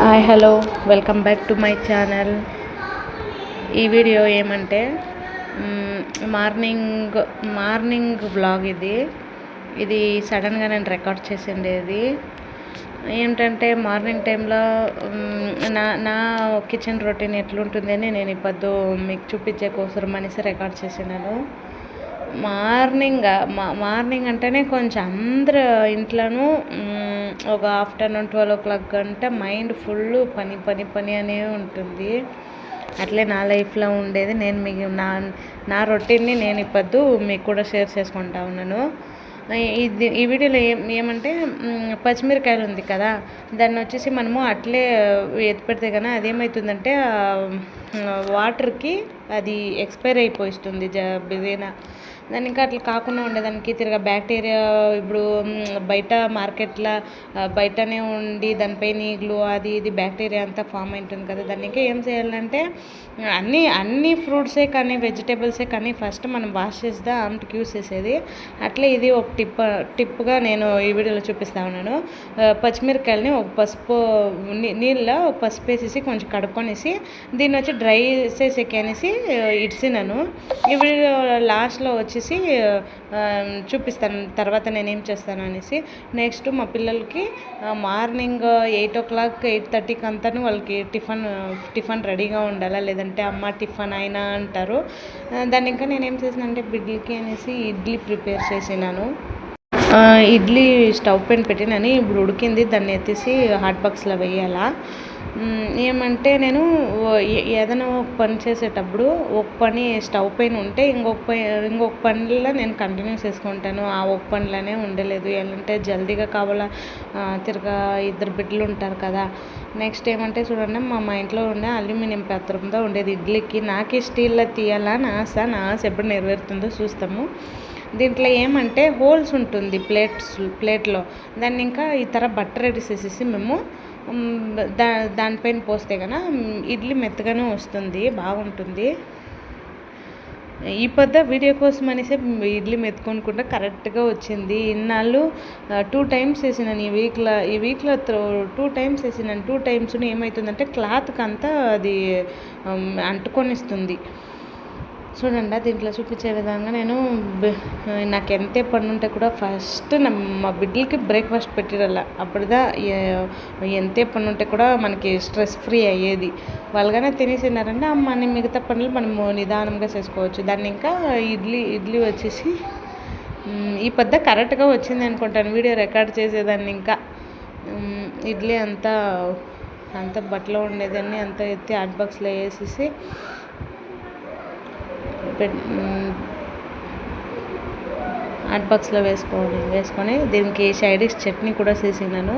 Hi hello welcome back to my channel. ఈ video ఏమంటే morning blog ఇది సడన్గా నేను రికార్డ్ చేసిండేది. ఏంటంటే మార్నింగ్ టైంలో నా కిచెన్ రొటీన్ ఎట్లుంటుంది అని నేను ఇప్పుడు మీకు చూపించే కోసం అనేసి రికార్డ్ చేసినాను. మార్నింగ్ అంటేనే కొంచెం అందరు ఇంట్లోనూ ఒక ఆఫ్టర్నూన్ 12 o'clock అంటే మైండ్ ఫుల్ పని అనే ఉంటుంది. అట్లే నా లైఫ్లో ఉండేది. నేను మీకు నా రొటీన్ని నేను ఇప్పుడు మీకు కూడా షేర్ చేసుకుంటా ఉన్నాను. ఈ వీడియోలో ఏమంటే పచ్చిమిరకాయలు ఉంది కదా, దాన్ని వచ్చేసి మనము అట్లే ఎత్తి పెడితే కన్నా అదేమవుతుందంటే వాటర్కి అది ఎక్స్పైర్ అయిపోతుంది బిర్యానీ. దాన్ని ఇంకా అట్లా కాకుండా ఉండేదానికి తిరగా బ్యాక్టీరియా ఇప్పుడు బయట మార్కెట్లో బయటనే ఉండి దానిపై నీళ్ళు అది ఇది బ్యాక్టీరియా అంతా ఫామ్ ఉంటుంది కదా. దాన్ని ఇంకా ఏం చేయాలంటే అన్ని ఫ్రూట్సే కానీ వెజిటేబుల్సే కానీ ఫస్ట్ మనం వాష్ చేస్తే అంతకు యూస్ చేసేది. అట్లే ఇది ఒక టిప్గా నేను ఈ వీడియోలో చూపిస్తా ఉన్నాను. పచ్చిమిరకాయలని ఒక పసుపు నీళ్ళలో పసుపు వేసేసి కొంచెం కడుక్కొనేసి దీన్ని వచ్చి డ్రై చేసేకి అనేసి ఇడిసినాను. ఈ వీడియో లాస్ట్లో వచ్చేసి చూపిస్తాను తర్వాత నేనేం చేస్తాను అనేసి. నెక్స్ట్ మా పిల్లలకి మార్నింగ్ 8 o'clock 8:30కి అంతా వాళ్ళకి టిఫిన్ రెడీగా ఉండాలా, లేదంటే అమ్మ టిఫిన్ అయినా అంటారు. దాన్ని ఇంకా నేనేం చేసానంటే బిడ్డలకి అనేసి ఇడ్లీ ప్రిపేర్ చేసినాను. ఇడ్లీ స్టవ్ పైన పెట్టినని ఇప్పుడు ఉడికింది. దాన్ని ఎత్తేసి హాట్ బాక్స్లో వేయాలా. ఏమంటే నేను ఏదైనా ఒక పని చేసేటప్పుడు ఒక పని స్టవ్ పైన ఉంటే ఇంకొక పనిలో నేను కంటిన్యూ చేసుకుంటాను. ఆ ఒక పనిలోనే ఉండలేదు. ఏంటంటే జల్దీగా కావాలా, తిరగా 2 బిడ్డలు ఉంటారు కదా. నెక్స్ట్ ఏమంటే చూడండి, మా ఇంట్లో ఉండే అల్యూమినియం పాత్రతో ఉండేది ఇడ్లీకి. నాకు స్టీల్లో తీయాలా నా ఆశ ఎప్పుడు నెరవేరుతుందో చూస్తాము. దీంట్లో ఏమంటే హోల్స్ ఉంటుంది ప్లేట్లో. దాన్ని ఇంకా ఈ బట్టర్ వేసేసి మేము దానిపైన పోస్తే కన్నా ఇడ్లీ మెత్తగానే వస్తుంది, బాగుంటుంది. ఈ వీడియో కోసం అనేసి ఇడ్లీ మెత్తుకొనుకుంటే కరెక్ట్గా వచ్చింది. ఇన్నాళ్ళు 2 times వేసినాను ఈ వీక్లో 2 times వేసినాను. 2 times ఏమవుతుందంటే క్లాత్కి అంతా అది అంటుకొనిస్తుంది. చూడండి, దీంట్లో చూపించే విధంగా నేను నాకు ఎంతే పని ఉంటే కూడా ఫస్ట్ మా బిడ్డలకి బ్రేక్ఫాస్ట్ పెట్టిరల్లా. అప్పుడుదా ఎంతే పని ఉంటే కూడా మనకి స్ట్రెస్ ఫ్రీ అయ్యేది. వాళ్ళగానే తినేసినారంటే అమ్మని మిగతా పనులు మనము నిదానంగా చేసుకోవచ్చు. దాన్ని ఇంకా ఇడ్లీ వచ్చేసి ఈ కరెక్ట్గా వచ్చింది అనుకుంటాను వీడియో రికార్డ్ చేసేదాన్ని. ఇంకా ఇడ్లీ అంతా బట్టలో ఉండేదాన్ని అంతా ఎత్తి హాట్ బాక్స్లో వేసేసి హాట్ బాక్స్లో వేసుకొని దీనికి సైడ్ చట్నీ కూడా చేసినాను.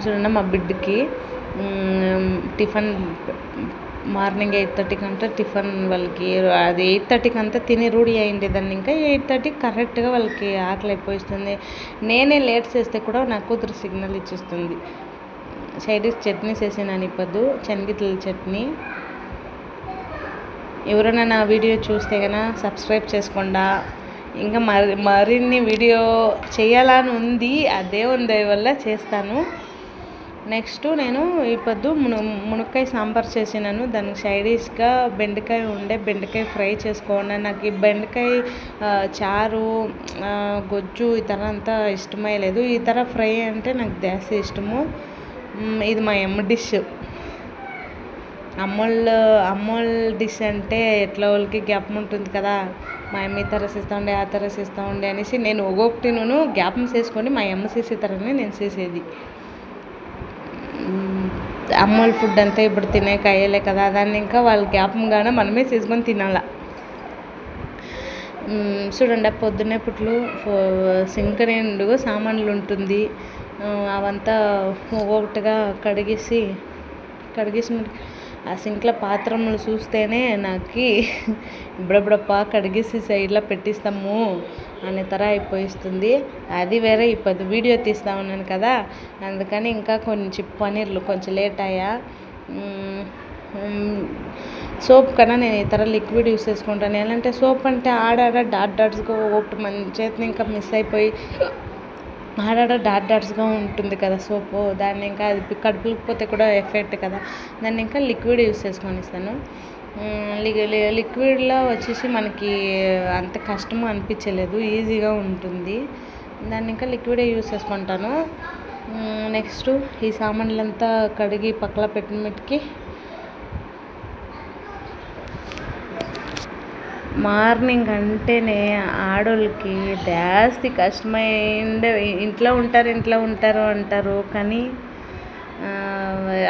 చూడండి, మా బిడ్డకి టిఫిన్ మార్నింగ్ 8:30కి అంటే టిఫిన్ వాళ్ళకి అది 8:30కి అంతా తిని రూఢి అయింది. దాన్ని ఇంకా 8:30కి కరెక్ట్గా వాళ్ళకి ఆకలి అయిపోతుంది. నేనే లేట్ చేస్తే కూడా నా కూతురు సిగ్నల్ ఇచ్చేస్తుంది. సైడ్ చట్నీ చేసినాను ఇప్పుడు, శనగల చట్నీ. ఎవరైనా నా వీడియో చూస్తే కన్నా సబ్స్క్రైబ్ చేసుకోండా. ఇంకా మరిన్ని వీడియో చేయాలని ఉంది, అదే ఉంది వల్ల చేస్తాను. నెక్స్ట్ నేను ఇప్పుడు మునక్కాయ సాంబార్ చేసినాను. దానికి సైడిష్గా బెండకాయ ఫ్రై చేసుకోండి. నాకు ఈ బెండకాయ చారు గొజ్జు అంతా ఇష్టమే లేదు. ఫ్రై అంటే నాకు జాస్తి ఇష్టము. ఇది మా డిష్. అమ్మోళ్ళ డిష్ అంటే ఎట్లా వాళ్ళకి గ్యాప్ ఉంటుంది కదా. మా అమ్మ చేస్తూ ఉండే చేస్తూ ఉండే అనేసి నేను ఒక్కొక్కటి గ్యాపం చేసుకొని మా అమ్మ చేసేతారని నేను చేసేది. అమ్మోళ్ళ ఫుడ్ అంతా ఇప్పుడు తినేక అయ్యలే కదా, దాన్ని ఇంకా వాళ్ళ గ్యాపంగానే మనమే చేసుకొని తినాల. చూడండి, పొద్దున్నే పుట్లు సింక్ నిండుగా సామాన్లు ఉంటుంది. అవంతా ఒక్కొక్కటిగా కడిగేసి ఆ సింక్లో పాత్రలు చూస్తేనే నాకు ఇప్పుడప్పుడప్ప కడిగేసి సైడ్లో పెట్టిస్తాము అనే అయిపోయిస్తుంది. అది వేరే ఇప్పుడు వీడియో తీస్తూ ఉన్నాను కదా, అందుకని ఇంకా పనీర్లు కొంచెం లేట్ అయ్యా. సోప్ కన్నా నేను లిక్విడ్ యూస్ చేసుకుంటాను. ఏంటంటే సోప్ అంటే ఆడ డాట్స్గా ఒకటి మన చేతిని ఇంకా మిస్ అయిపోయి ఆడాడ డాట్స్గా ఉంటుంది కదా సోపు, దాన్ని ఇంకా అది కడుపులకు పోతే కూడా ఎఫెక్ట్ కదా, దాన్ని ఇంకా లిక్విడ్ యూస్ చేసుకొని ఇస్తాను. లిక్విడ్లో వచ్చేసి మనకి అంత కష్టము అనిపించలేదు, ఈజీగా ఉంటుంది. దాన్ని ఇంకా లిక్విడే యూస్ చేసుకుంటాను. నెక్స్ట్ ఈ సామాన్లంతా కడిగి పక్కన పెట్టిన మీటికి మార్నింగ్ అంటేనే ఆడోళ్ళకి జాస్తి కష్టమైందే. ఇంట్లో ఉంటారు అంటారు, కానీ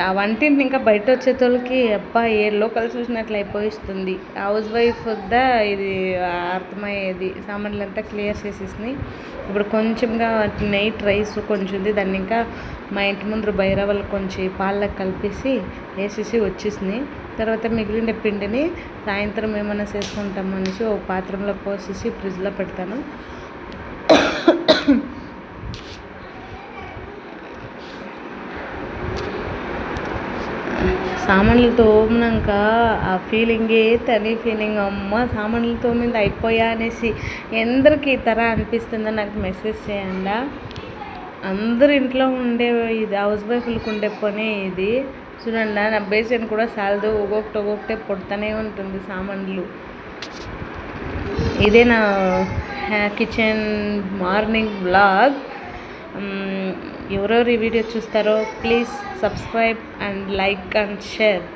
ఆ వంటింటి ఇంకా బయట వచ్చేటోళ్ళకి అబ్బా ఏ లోకల్ చూసినట్లు అయిపోయిస్తుంది. హౌస్ వైఫ్ వద్ద ఇది అర్థమయ్యేది. సామాన్లంతా క్లియర్ చేసేసి ఇప్పుడు కొంచెంగా నైట్ రైస్ కొంచెం ఉంది, దాన్ని ఇంకా మా ఇంటి ముందు బైరవలు కొంచెం పాలకు కలిపేసి వేసేసి వచ్చేసినాయి. తర్వాత మిగిలిన పిండిని సాయంత్రం ఏమైనా చేసుకుంటాం అనేసి ఒక పాత్రలో పోసేసి ఫ్రిడ్జ్లో పెడతాను. సామాన్లు తోమినాక ఆ ఫీలింగే తని ఫీలింగ్. అమ్మ సామాన్లు తోమింది అయిపోయా అనేసి ఎందరికి ఈ తర అనిపిస్తుందో నాకు మెసేజ్ చేయండి. అందరు ఇంట్లో ఉండే ఇది హౌస్ వైఫ్లకు ఉండే పని ఇది. చూడండి నా బేసన్ కూడా సాలదు, ఒక్కొక్కటే పొడుతూనే ఉంటుంది సామాన్లు. ఇదే నా కిచెన్ మార్నింగ్ వ్లాగ్. ఎవరెవరు ఈ వీడియో చూస్తారో please subscribe and like and share.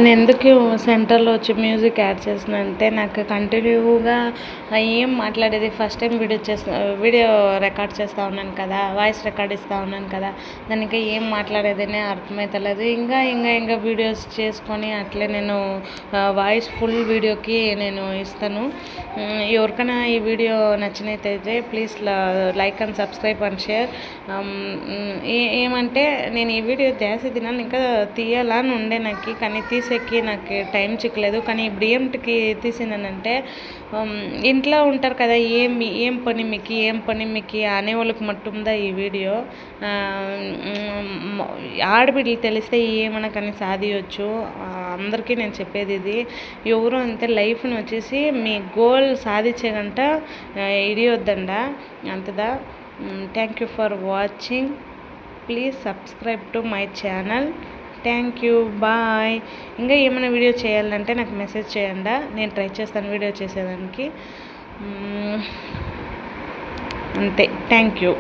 నేను ఎందుకు సెంటర్లో వచ్చి మ్యూజిక్ యాడ్ చేస్తున్నా అంటే నాకు కంటిన్యూగా ఏం మాట్లాడేది ఫస్ట్ టైం వీడియో రికార్డ్ చేస్తూ ఉన్నాను కదా, వాయిస్ రికార్డ్ ఇస్తూ ఉన్నాను కదా, దానికి ఏం మాట్లాడేదనే అర్థమవుతలేదు. ఇంకా వీడియోస్ చేసుకొని అట్లే నేను వాయిస్ ఫుల్ వీడియోకి నేను ఇస్తాను. ఎవరికైనా ఈ వీడియో నచ్చినట్టయితే please like and subscribe and share. ఏమంటే నేను ఈ వీడియో దినాన్ని ఇంకా తీయాలని ఉండే నాకు, కానీ తీసేకి నాకు టైం చిక్కలేదు. కానీ ఇప్పుడు ఏంటికి తీసినానంటే ఇంట్లో ఉంటారు కదా, ఏం పని మీకు అనే వాళ్ళకి మట్టుందా ఈ వీడియో. ఆడబిడ్డలు తెలిస్తే ఏమైనా కానీ సాధించవచ్చు. అందరికీ నేను చెప్పేది ఇది. ఎవరు అంతే లైఫ్ని వచ్చేసి మీ గోల్ సాధించే గంట ఇడియొద్దండ అంతదా. Thank you for watching. Please subscribe to my channel. Thank you, bye. ఇంకా ఏమైనా వీడియో చేయాలంటే నాకు మెసేజ్ చేయండి, నేను ట్రై చేస్తాను వీడియో చేసేదానికి. అంతే, థ్యాంక్ యూ.